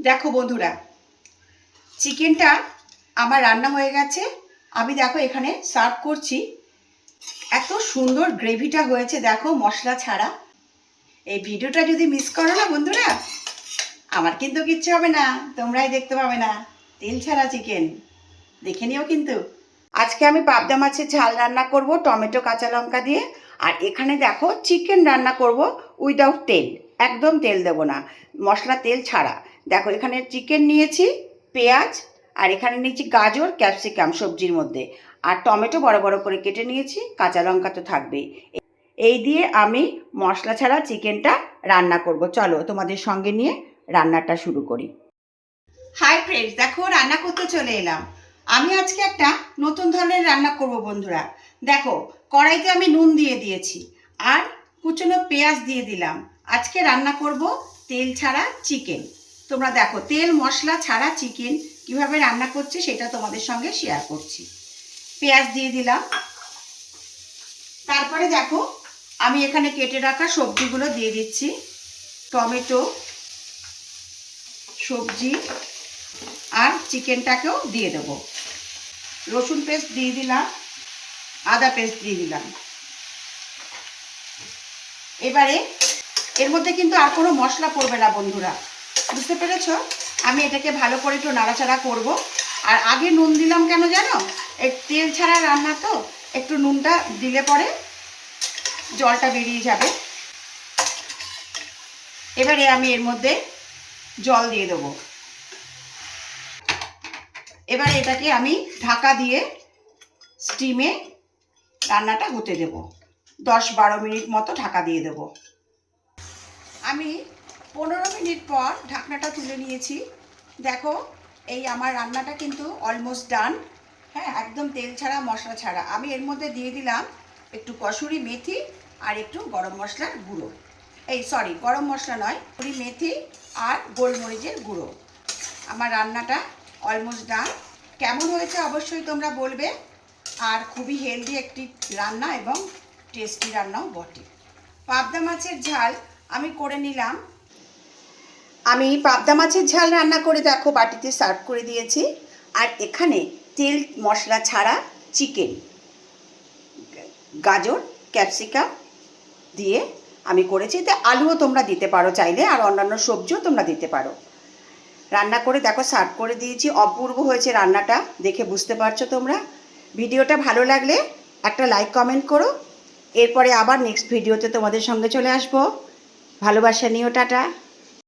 দেখো বন্ধুরা, চিকেনটা আমার রান্না হয়ে গেছে। আমি দেখো এখানে সার্ভ করছি। এত সুন্দর গ্রেভিটা হয়েছে দেখো, মশলা ছাড়া। এই ভিডিওটা যদি মিস করো না বন্ধুরা, আমার কিন্তু কিচ্ছু হবে না, তোমরাই দেখতে পাবে না। তেল ছাড়া চিকেন দেখে নিও কিন্তু। আজকে আমি পাবদা মাছের ঝাল রান্না করব টমেটো কাঁচা লঙ্কা দিয়ে। আর এখানে দেখো চিকেন রান্না করব উইদাউট তেল, একদম তেল দেব না, মশলা তেল ছাড়া। দেখো এখানে চিকেন নিয়েছি, পেঁয়াজ, আর এখানে নিয়েছি গাজর ক্যাপসিকাম সবজির মধ্যে, আর টমেটো বড় বড় করে কেটে নিয়েছি, কাঁচা লঙ্কা তো থাকবেই। এই দিয়ে আমি মশলা ছাড়া চিকেনটা রান্না করব। চলো তোমাদের সঙ্গে নিয়ে রান্নাটা শুরু করি। হাই ফ্রেন্ডস, দেখো রান্না করতে চলে এলাম। আমি আজকে একটা নতুন ধরনের রান্না করব বন্ধুরা। দেখো কড়াইতে আমি নুন দিয়ে দিয়েছি, আর কুচনো পেঁয়াজ দিয়ে দিলাম। আজকে রান্না করব তেল ছাড়া চিকেন। তোমরা দেখো তেল মশলা ছাড়া চিকেন কিভাবে রান্না করছি সেটা তোমাদের সঙ্গে শেয়ার করছি। পেঁয়াজ দিয়ে দিলাম, তারপরে দেখো আমি এখানে কেটে রাখা সবজিগুলো দিয়ে দিচ্ছি। টমেটো, সবজি আর চিকেনটাকেও দিয়ে দেবো। রসুন পেস্ট দিয়ে দিলাম, আদা পেস্ট দিয়ে দিলাম। এবারে এর মধ্যে কিন্তু আর কোনো মশলা পড়বে না বন্ধুরা, বুঝতে পেরেছো? আমি এটাকে ভালো করে একটু নাড়াচাড়া করব। আর আগে নুন দিলাম কেন জানো? এই তেল ছাড়া রান্না তো, একটু নুনটা দিলে পরে জলটা বেরিয়ে যাবে। এবারে আমি এর মধ্যে জল দিয়ে দেবো। এবারে এটাকে আমি ঢাকা দিয়ে স্টিমে রান্নাটা হতে দেব। 10-12 মিনিট মতো ঢাকা দিয়ে দেব। আমি 15 মিনিট পর ঢাকনাটা তুলে নিয়েছি। দেখো এই আমার রান্নাটা কিন্তু অলমোস্ট ডান। হ্যাঁ, একদম তেল ছাড়া মশলা ছাড়া। আমি এর মধ্যে দিয়ে দিলাম একটু কসুরি মেথি আর একটু গরম মশলার গুঁড়ো। গরম মশলা নয়, কসুরি মেথি আর গোলমরিচের গুঁড়ো। আমার রান্নাটা অলমোস্ট ডান। কেমন হয়েছে অবশ্যই তোমরা বলবে। আর খুবই হেলদি একটি রান্না এবং টেস্টি রান্নাও বটে। পাবদা মাছের ঝাল আমি করে নিলাম। আমি পাবদা মাছের ঝাল রান্না করে দেখো বাটিতে সার্ভ করে দিয়েছি। আর এখানে তেল মশলা ছাড়া চিকেন, গাজর ক্যাপসিকাম দিয়ে আমি করেছি। এতে আলুও তোমরা দিতে পারো চাইলে, আর অন্যান্য সবজিও তোমরা দিতে পারো। রান্না করে দেখো সার্ভ করে দিয়েছি। অপূর্ব হয়েছে রান্নাটা, দেখে বুঝতে পারছো তোমরা। ভিডিওটা ভালো লাগলে একটা লাইক কমেন্ট করো। এরপরে আবার নেক্সট ভিডিওতে তোমাদের সঙ্গে চলে আসবো। ভালোবাসা নিও, টাটা।